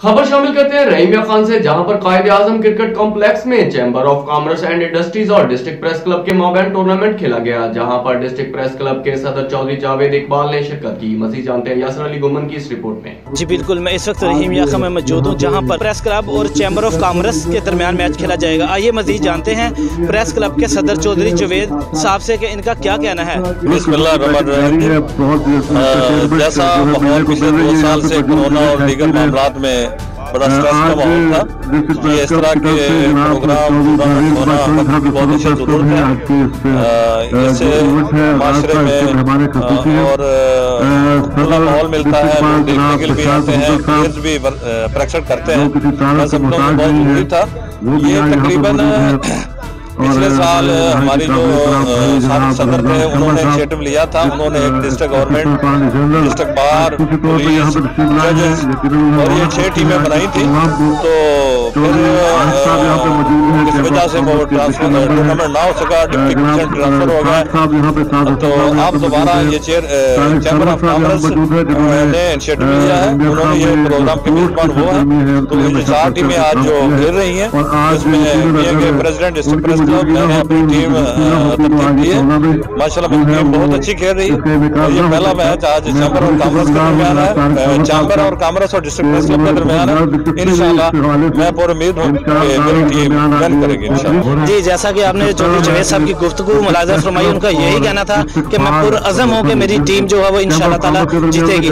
खबर शामिल करते हैं रहीम खान से, जहां पर कायद-ए-आजम क्रिकेट कॉम्प्लेक्स में chamber of commerce and industries और डिस्ट्रिक्ट प्रेस क्लब के माबैन टूर्नामेंट खेला गया, जहां पर डिस्ट्रिक्ट प्रेस क्लब के सदर चौधरी जावेद इकबाल ने शिरकत की। मजीद जानते हैं यासर अली गुमन की इस रिपोर्ट में। जी बिल्कुल, मैं इस वक्त रहीम याखा में मौजूद हूँ, जहाँ पर प्रेस क्लब और चैम्बर ऑफ कॉमर्स के दरमियान मैच खेला जाएगा। आइए मजीद जानते हैं प्रेस क्लब के सदर चौधरी जावेद साहब से कि इनका क्या कहना है। जैसा माहौल पिछले 2 साल से कोरोना और दीगर मामलात में बड़ा स्ट्रेस का माहौल था, ये इस तरह के प्रोग्राम होना बहुत अच्छी जरूरत है। इससे माशरे में और खुला माहौल मिलता है, लोग देखने के लिए भी आते हैं, प्लेयर्स भी प्रेक्षण करते हैं। मैं समझता हूँ बहुत जरूरी था। ये तकरीबन पिछले साल हमारी जो साबिक सदर थे उन्होंने इनिशिएटिव लिया था। उन्होंने एक district government, district bar, police, जजेस और ये 6 टीमें बनाई थी। तो फिर किस वजह से वो टूर्नामेंट ना हो सका, डिप्टी कमिश्नर ट्रांसफर हो गया। तो आप दोबारा ये चैम्बर ऑफ कॉमर्स ने इनिशिएटिव लिया है। उन्होंने ये प्रोग्राम के मेजबान वो है। तो ये 4 टीमें आज जो खेल रही हैं, इसमें प्रेसिडेंट डिस्ट्रिक्ट प्रेस क्लब मैंने अपनी टीम तरतीब दी है। माशाल्लाह मेरी टीम बहुत अच्छी खेल रही है। और ये पहला मैच आज चैम्बर और कॉमर्स के दरमियान है, चैम्बर और कॉमर्स और डिस्ट्रिक्ट प्रेस क्लब के दरमियान है। इंशाल्लाह मैं पूरी उम्मीद हूँ कि मेरी टीम विन करेगी इंशाल्लाह। जी, जैसा कि आपने चौधरी जावेद साहब की गुफ्तगू मुलाहिजा फरमाई, उनका यही कहना था कि मैं पुरअज़म हूँ कि मेरी टीम जो है वो इंशाल्लाह ताला जीतेगी।